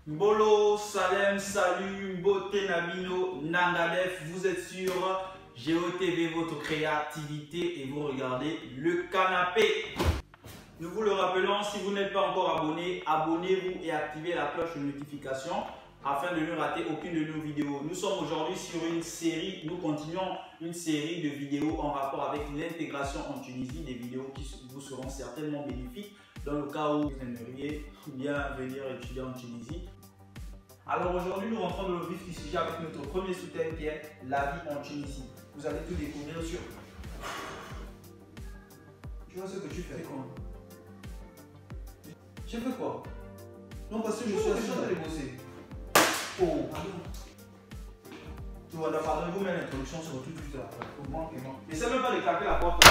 Mbolo, Salem, salut, Mbote, Nabino, Nangadef, vous êtes sur GeoTV, votre créativité, et vous regardez le canapé. Nous vous le rappelons, si vous n'êtes pas encore abonné, abonnez-vous et activez la cloche de notification afin de ne rater aucune de nos vidéos. Nous sommes aujourd'hui sur une série, nous continuons une série de vidéos en rapport avec l'intégration en Tunisie, des vidéos qui vous seront certainement bénéfiques dans le cas où vous aimeriez bien venir étudier en Tunisie. Alors aujourd'hui, nous rentrons dans le vif du sujet avec notre premier sous-thème qui est la vie en Tunisie. Vous allez tout découvrir sur... Tu vois ce que tu fais quoi? Je fais quoi? Non, parce que je suis assis à bosser. Oh, pardon. Tu vois, pardon, vous mettez l'introduction sur tout de suite là. N'essaie même pas de claquer la porte.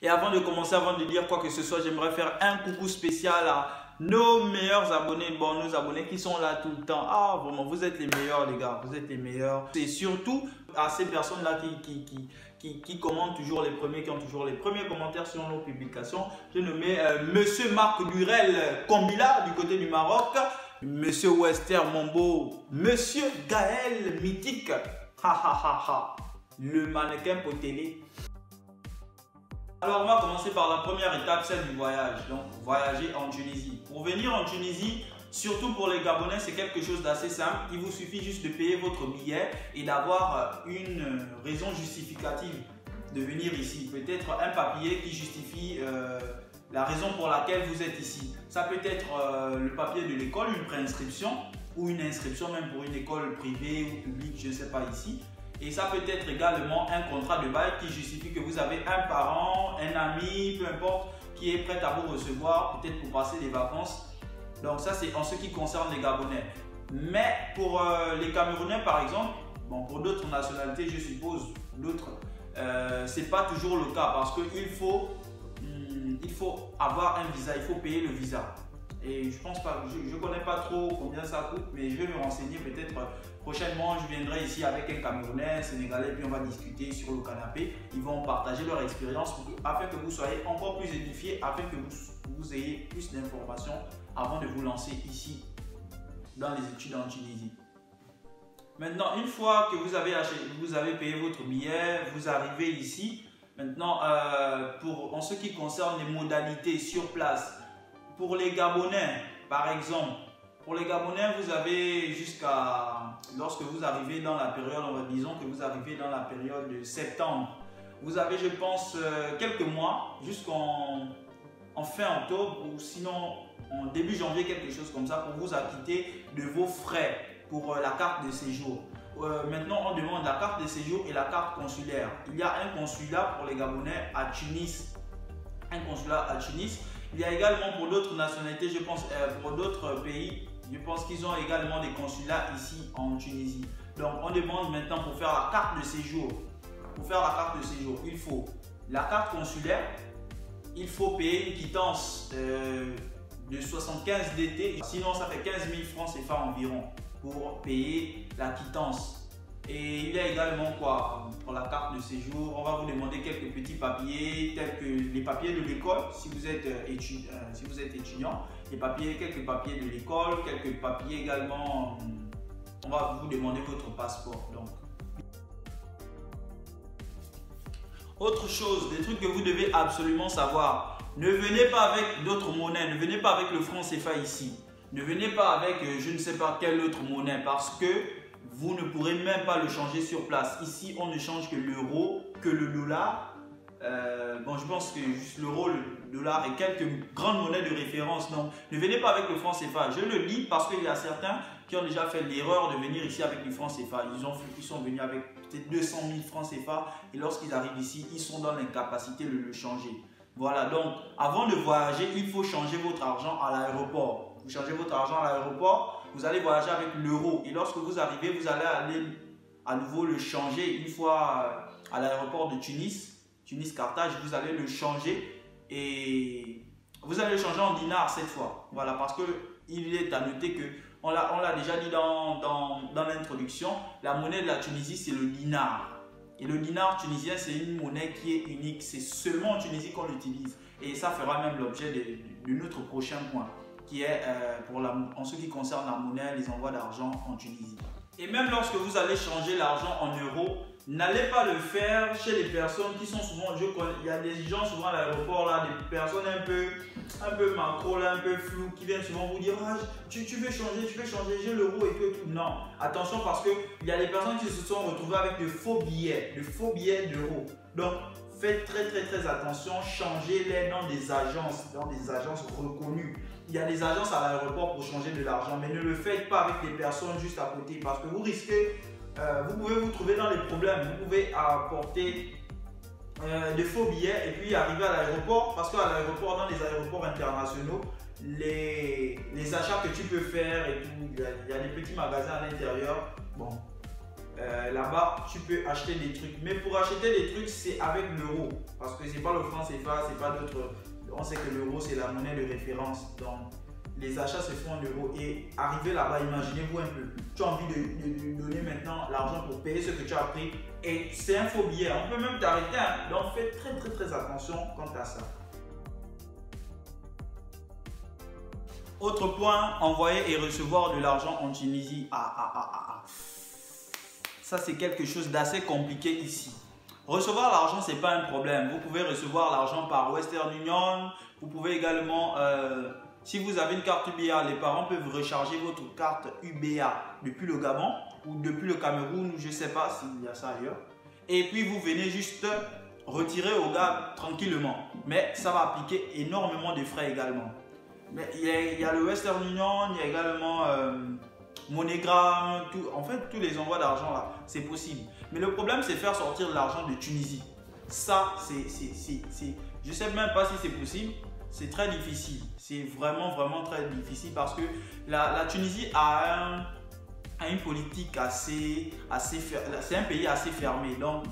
Et avant de commencer, avant de dire quoi que ce soit, j'aimerais faire un coucou spécial à nos meilleurs abonnés, bon, nos abonnés qui sont là tout le temps. Ah, vraiment, vous êtes les meilleurs, les gars, vous êtes les meilleurs. Et surtout à ces personnes-là qui commentent toujours les premiers, qui ont toujours les premiers commentaires sur nos publications. Je nommé Monsieur Marc Durel Kombila du côté du Maroc, Monsieur Wester Mombo, Monsieur Gaël Mythique, le mannequin pour télé. Alors on va commencer par la première étape, celle du voyage. Donc voyager en Tunisie. Pour venir en Tunisie, surtout pour les Gabonais, c'est quelque chose d'assez simple. Il vous suffit juste de payer votre billet et d'avoir une raison justificative de venir ici. Peut-être un papier qui justifie la raison pour laquelle vous êtes ici. Ça peut être le papier de l'école, une préinscription ou une inscription même pour une école privée ou publique, je ne sais pas ici. Et ça peut être également un contrat de bail qui justifie que vous avez un parent, un ami, peu importe, qui est prêt à vous recevoir, peut-être pour passer des vacances. Donc ça, c'est en ce qui concerne les Gabonais. Mais pour les Camerounais, par exemple, bon, pour d'autres nationalités, je suppose, d'autres, c'est pas toujours le cas parce qu'il faut avoir un visa, il faut payer le visa. Et je pense pas, je connais pas trop combien ça coûte, mais je vais me renseigner peut-être prochainement. Je viendrai ici avec un Camerounais, un Sénégalais, puis on va discuter sur le canapé. Ils vont partager leur expérience afin que vous soyez encore plus édifiés, afin que vous ayez plus d'informations avant de vous lancer ici dans les études en Tunisie. Maintenant, une fois que vous avez payé votre billet, vous arrivez ici. Maintenant, en ce qui concerne les modalités sur place, pour les Gabonais, par exemple, pour les Gabonais, vous avez jusqu'à, lorsque vous arrivez dans la période, disons que vous arrivez dans la période de septembre, vous avez, je pense, quelques mois, jusqu'en fin octobre ou sinon en début janvier, quelque chose comme ça, pour vous acquitter de vos frais pour la carte de séjour. Maintenant, on demande la carte de séjour et la carte consulaire. Il y a un consulat pour les Gabonais à Tunis, un consulat à Tunis. Il y a également pour d'autres nationalités, je pense, pour d'autres pays, je pense qu'ils ont également des consulats ici en Tunisie. Donc, on demande maintenant pour faire la carte de séjour. Pour faire la carte de séjour, il faut la carte consulaire, il faut payer une quittance de 75 DT, sinon ça fait 15 000 francs CFA environ pour payer la quittance. Et il y a également quoi pour la carte de séjour, on va vous demander quelques petits papiers tels que les papiers de l'école si vous êtes étudiant, quelques papiers de l'école, quelques papiers également, on va vous demander votre passeport. Donc. Autre chose, des trucs que vous devez absolument savoir, ne venez pas avec d'autres monnaies, ne venez pas avec le franc CFA ici, ne venez pas avec je ne sais pas quelle autre monnaie parce que vous ne pourrez même pas le changer sur place. Ici, on ne change que l'euro, que le dollar. Bon, je pense que juste l'euro, le dollar et quelques grandes monnaies de référence. Donc, ne venez pas avec le franc CFA. Je le dis parce qu'il y a certains qui ont déjà fait l'erreur de venir ici avec le franc CFA. Ils sont venus avec peut-être 200 000 francs CFA et lorsqu'ils arrivent ici, ils sont dans l'incapacité de le changer. Voilà, donc avant de voyager, il faut changer votre argent à l'aéroport. Vous changez votre argent à l'aéroport, vous allez voyager avec l'euro. Et lorsque vous arrivez, vous allez aller à nouveau le changer une fois à l'aéroport de Tunis-Carthage, vous allez le changer et vous allez le changer en dinars cette fois. Voilà, parce qu'il est à noter que On l'a déjà dit dans l'introduction, la monnaie de la Tunisie, c'est le dinar. Et le dinar tunisien, c'est une monnaie qui est unique. C'est seulement en Tunisie qu'on l'utilise. Et ça fera même l'objet de notre prochain point, qui est en ce qui concerne la monnaie, les envois d'argent en Tunisie. Et même lorsque vous allez changer l'argent en euros, n'allez pas le faire chez les personnes qui sont souvent, il y a des gens souvent à l'aéroport là, des personnes un peu macro là, un peu floues, qui viennent souvent vous dire ah, tu veux changer, j'ai l'euro et tout. Non, attention parce que il y a des personnes qui se sont retrouvées avec de faux billets d'euros. Donc faites très attention, changez-les dans des agences reconnues. Il y a des agences à l'aéroport pour changer de l'argent, mais ne le faites pas avec des personnes juste à côté parce que vous risquez, vous pouvez vous trouver dans les problèmes. Vous pouvez apporter de faux billets et puis arriver à l'aéroport parce qu'à l'aéroport, dans les aéroports internationaux, les achats que tu peux faire et tout, il y a des petits magasins à l'intérieur. Bon, là-bas, tu peux acheter des trucs. Mais pour acheter des trucs, c'est avec l'euro parce que c'est pas le franc CFA, c'est pas d'autres. On sait que l'euro, c'est la monnaie de référence. Donc, les achats se font en euros. Et arriver là-bas, imaginez-vous un peu. Tu as envie de donner maintenant l'argent pour payer ce que tu as pris. Et c'est un faux billet. On peut même t'arrêter. Hein. Donc, faites très attention quant à ça. Autre point, envoyer et recevoir de l'argent en Tunisie. Ça, c'est quelque chose d'assez compliqué ici. Recevoir l'argent, ce n'est pas un problème. Vous pouvez recevoir l'argent par Western Union. Vous pouvez également, si vous avez une carte UBA, les parents peuvent recharger votre carte UBA depuis le Gabon ou depuis le Cameroun, je ne sais pas s'il y a ça ailleurs. Et puis vous venez juste retirer au gars tranquillement. Mais ça va appliquer énormément de frais également. Mais il y a le Western Union, il y a également MoneyGram, en fait tous les envois d'argent là, c'est possible. Mais le problème c'est faire sortir de l'argent de Tunisie. Ça, je ne sais même pas si c'est possible, c'est très difficile. C'est vraiment très difficile parce que la Tunisie a une politique c'est un pays assez fermé. Donc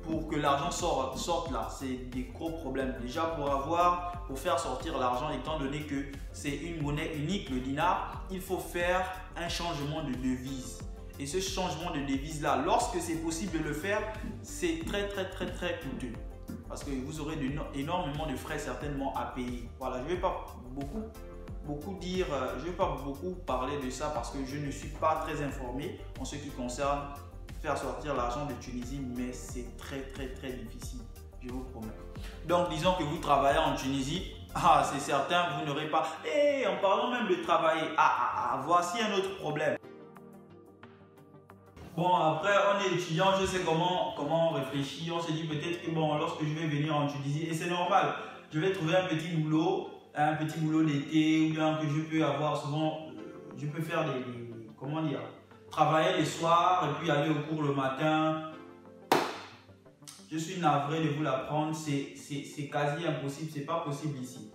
pour que l'argent sorte là, c'est des gros problèmes. Déjà pour faire sortir l'argent, étant donné que c'est une monnaie unique, le dinar, il faut faire un changement de devise. Et ce changement de devise là, lorsque c'est possible de le faire, c'est très coûteux. Parce que vous aurez énormément de frais certainement à payer. Voilà, je ne vais pas beaucoup parler de ça parce que je ne suis pas très informé en ce qui concerne faire sortir l'argent de Tunisie, mais c'est très difficile, je vous promets. Donc disons que vous travaillez en Tunisie, c'est certain, vous n'aurez pas. Et en parlant même de travailler, voici un autre problème. Bon, après on est étudiant, je sais comment on réfléchit, on se dit peut-être que bon, lorsque je vais venir en Tunisie, et c'est normal, je vais trouver un petit boulot d'été, ou bien que je peux avoir souvent, je peux faire comment dire, travailler les soirs et puis aller au cours le matin. Je suis navré de vous l'apprendre, c'est quasi impossible, c'est pas possible ici.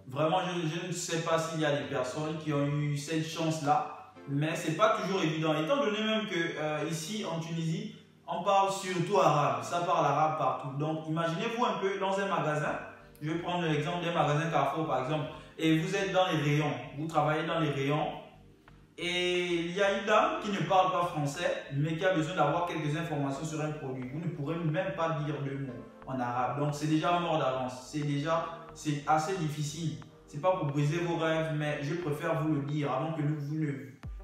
Vraiment, je ne sais pas s'il y a des personnes qui ont eu cette chance-là, mais c'est pas toujours évident. Étant donné même que ici en Tunisie, on parle surtout arabe, ça parle arabe partout. Donc imaginez-vous un peu dans un magasin, je vais prendre l'exemple d'un magasin Carrefour par exemple, et vous êtes dans les rayons, vous travaillez dans les rayons, et il y a une dame qui ne parle pas français, mais qui a besoin d'avoir quelques informations sur un produit. Vous ne pourrez même pas dire deux mots en arabe. Donc c'est déjà mort d'avance. C'est assez difficile. C'est pas pour briser vos rêves, mais je préfère vous le dire avant que vous ne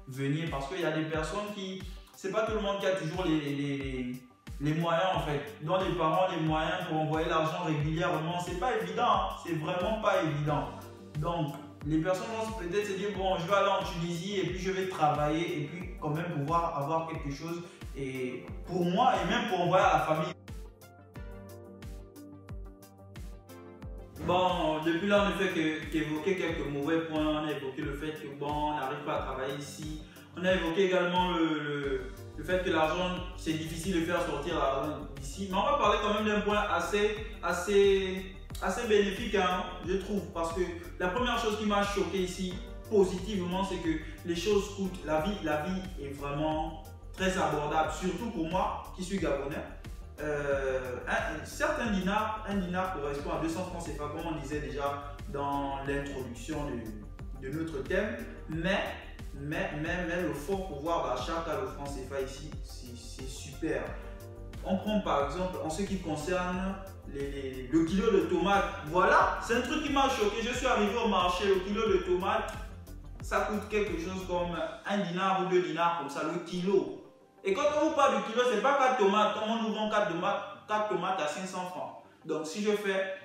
veniez. Parce qu'il y a des personnes qui... C'est pas tout le monde qui a toujours les moyens en fait. Dans les parents, les moyens pour envoyer l'argent régulièrement, c'est pas évident. Hein. C'est vraiment pas évident. Donc... les personnes vont peut-être se dire bon, je vais aller en Tunisie et puis je vais travailler et puis quand même pouvoir avoir quelque chose et pour moi et même pour envoyer à la famille. Bon, depuis là on ne fait qu'évoquer quelques mauvais points. On a évoqué le fait que bon, on n'arrive pas à travailler ici. On a évoqué également le fait que l'argent, c'est difficile de faire sortir l'argent d'ici. Mais on va parler quand même d'un point assez bénéfique, hein, je trouve, parce que la première chose qui m'a choqué ici positivement, c'est que les choses coûtent, la vie est vraiment très abordable, surtout pour moi qui suis gabonais. Un dinar correspond à 200 francs CFA, comme on disait déjà dans l'introduction de notre thème, mais mais le fort pouvoir d'achat qu'a le franc CFA ici, c'est super. On prend par exemple en ce qui concerne le kilo de tomates. Voilà, c'est un truc qui m'a choqué. Je suis arrivé au marché, le kilo de tomates, ça coûte quelque chose comme 1 dinar ou 2 dinars, comme ça, le kilo. Et quand on vous parle du kilo, c'est pas 4 tomates. Comme on nous vend 4 tomates à 500 francs. Donc si je fais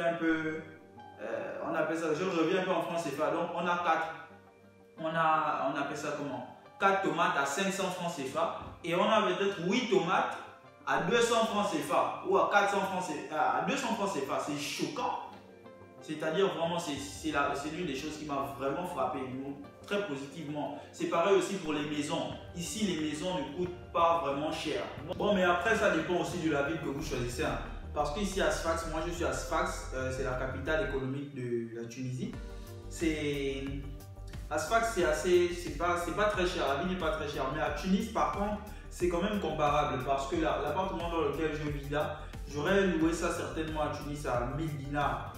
un peu, on appelle ça, je reviens un peu en France CFA. Donc on appelle ça comment? 4 tomates à 500 francs CFA et on a peut-être 8 tomates à 200 francs CFA ou à 400 francs CFA, à 200 francs CFA. C'est choquant. C'est-à-dire vraiment, c'est l'une des choses qui m'a vraiment frappé, très positivement. C'est pareil aussi pour les maisons. Ici, les maisons ne coûtent pas vraiment cher. Bon, mais après, ça dépend aussi de la ville que vous choisissez. Hein. Parce qu'ici à Sfax, moi je suis à Sfax, c'est la capitale économique de la Tunisie. À Sfax, c'est pas très cher, la vie n'est pas très chère. Mais à Tunis, par contre, c'est quand même comparable parce que l'appartement dans lequel je vis là, j'aurais loué ça certainement à Tunis à 1000 dinars.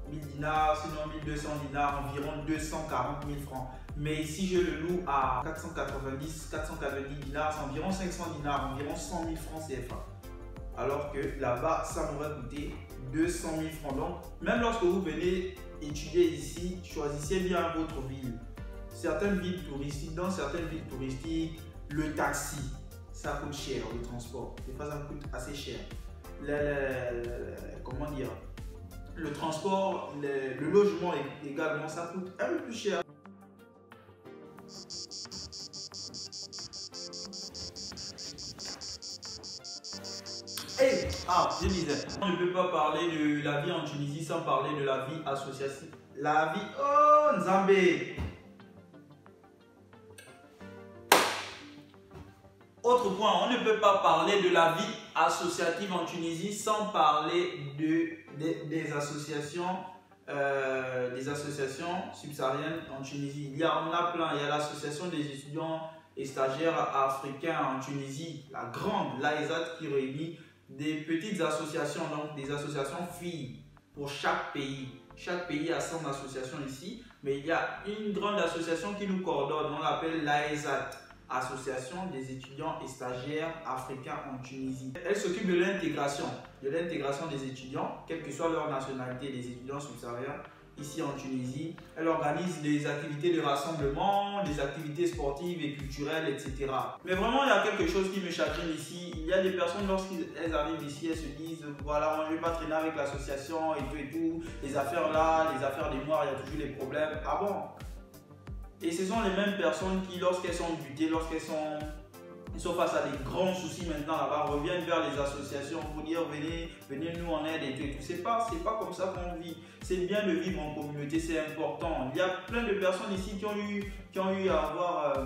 1000 dinars, sinon 1200 dinars, environ 240 000 francs. Mais ici, je le loue à 490 dinars, c'est environ 500 dinars, environ 100 000 francs CFA. Alors que là-bas, ça m'aurait coûté 200 000 francs. Donc, même lorsque vous venez étudier ici, choisissez bien votre ville. Certaines villes touristiques, dans certaines villes touristiques, le taxi, ça coûte cher, le transport. Des fois, ça coûte assez cher. Comment dire? Le transport, le logement également, ça coûte un peu plus cher. Je disais, on ne peut pas parler de la vie en Tunisie sans parler de la vie associative. La vie, oh Nzambé! Autre point, on ne peut pas parler de la vie associative en Tunisie sans parler des associations subsahariennes en Tunisie. Il y en a plein. Il y a l'association des étudiants et stagiaires africains en Tunisie, la grande, l'AESAT, qui réunit des petites associations, donc des associations filles pour chaque pays. Chaque pays a son association ici, mais il y a une grande association qui nous coordonne, on l'appelle l'AESAT. Association des étudiants et stagiaires africains en Tunisie. Elle s'occupe de l'intégration des étudiants, quelle que soit leur nationalité, des étudiants subsahariens ici en Tunisie. Elle organise des activités de rassemblement, des activités sportives et culturelles, etc. Mais vraiment, il y a quelque chose qui me chagrine ici. Il y a des personnes, lorsqu'elles arrivent ici, elles se disent, voilà, moi je ne vais pas traîner avec l'association et tout, les affaires là, les affaires des noirs, il y a toujours des problèmes. Ah bon? Et ce sont les mêmes personnes qui, lorsqu'elles sont butées, lorsqu'elles sont face à des grands soucis maintenant là-bas, reviennent vers les associations pour dire venez nous en aide et tout. C'est pas comme ça qu'on vit. C'est bien de vivre en communauté, c'est important. Il y a plein de personnes ici qui ont eu à avoir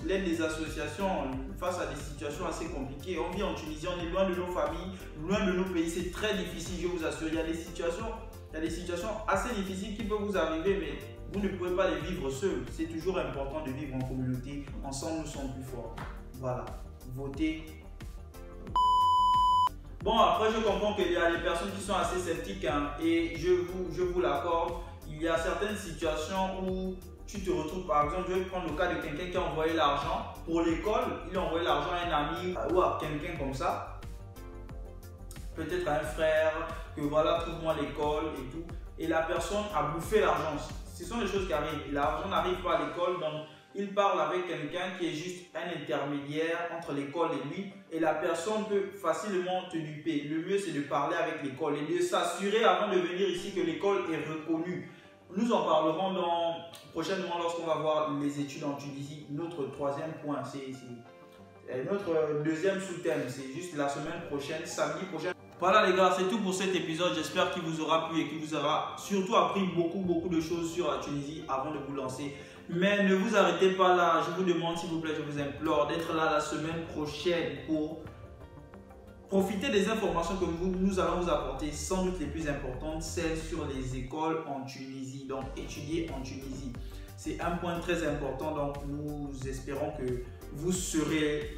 l'aide des associations face à des situations assez compliquées. On vit en Tunisie, on est loin de nos familles, loin de nos pays. C'est très difficile, je vous assure. Il y a des situations assez difficiles qui peuvent vous arriver, mais vous ne pouvez pas les vivre seuls. C'est toujours important de vivre en communauté. Ensemble, nous sommes plus forts. Voilà. Votez. Bon, après, je comprends qu'il y a des personnes qui sont assez sceptiques. Hein, et je vous l'accorde. Il y a certaines situations où tu te retrouves, par exemple, je vais prendre le cas de quelqu'un qui a envoyé l'argent pour l'école. Il a envoyé l'argent à un ami ou à quelqu'un comme ça. Peut-être à un frère, que voilà, trouve-moi l'école et tout. Et la personne a bouffé l'argent. Ce sont des choses qui arrivent. L'argent n'arrive pas à l'école, donc il parle avec quelqu'un qui est juste un intermédiaire entre l'école et lui. Et la personne peut facilement te duper. Le mieux, c'est de parler avec l'école et de s'assurer avant de venir ici que l'école est reconnue. Nous en parlerons prochainement lorsqu'on va voir les études en Tunisie. Notre troisième point, c'est notre deuxième sous-thème. C'est juste la semaine prochaine, samedi prochain. Voilà les gars, c'est tout pour cet épisode. J'espère qu'il vous aura plu et qu'il vous aura surtout appris beaucoup de choses sur la Tunisie avant de vous lancer. Mais ne vous arrêtez pas là. Je vous demande s'il vous plaît, je vous implore d'être là la semaine prochaine pour profiter des informations que nous allons vous apporter, sans doute les plus importantes, celles sur les écoles en Tunisie. Donc étudier en Tunisie. C'est un point très important. Donc nous espérons que vous serez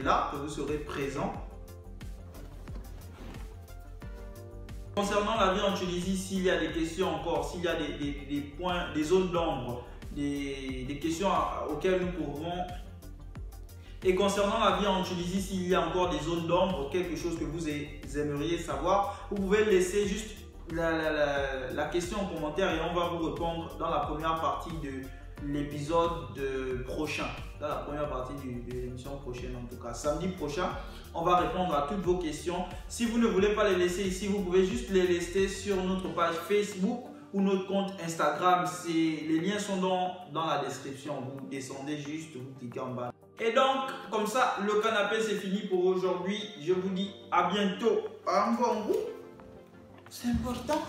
là, que vous serez présents. Concernant la vie en Tunisie, s'il y a des questions encore, s'il y a des points, des zones d'ombre, des questions auxquelles nous pourrons. Et concernant la vie en Tunisie, s'il y a encore des zones d'ombre, quelque chose que vous aimeriez savoir, vous pouvez laisser juste la question en commentaire et on va vous répondre dans la première partie de l'épisode prochain. Dans la première partie de l'émission prochaine en tout cas. Samedi prochain, on va répondre à toutes vos questions. Si vous ne voulez pas les laisser ici, vous pouvez juste les laisser sur notre page Facebook ou notre compte Instagram. Les liens sont dans la description. Vous descendez juste, vous cliquez en bas. Et donc, comme ça, le canapé c'est fini pour aujourd'hui. Je vous dis à bientôt. C'est important.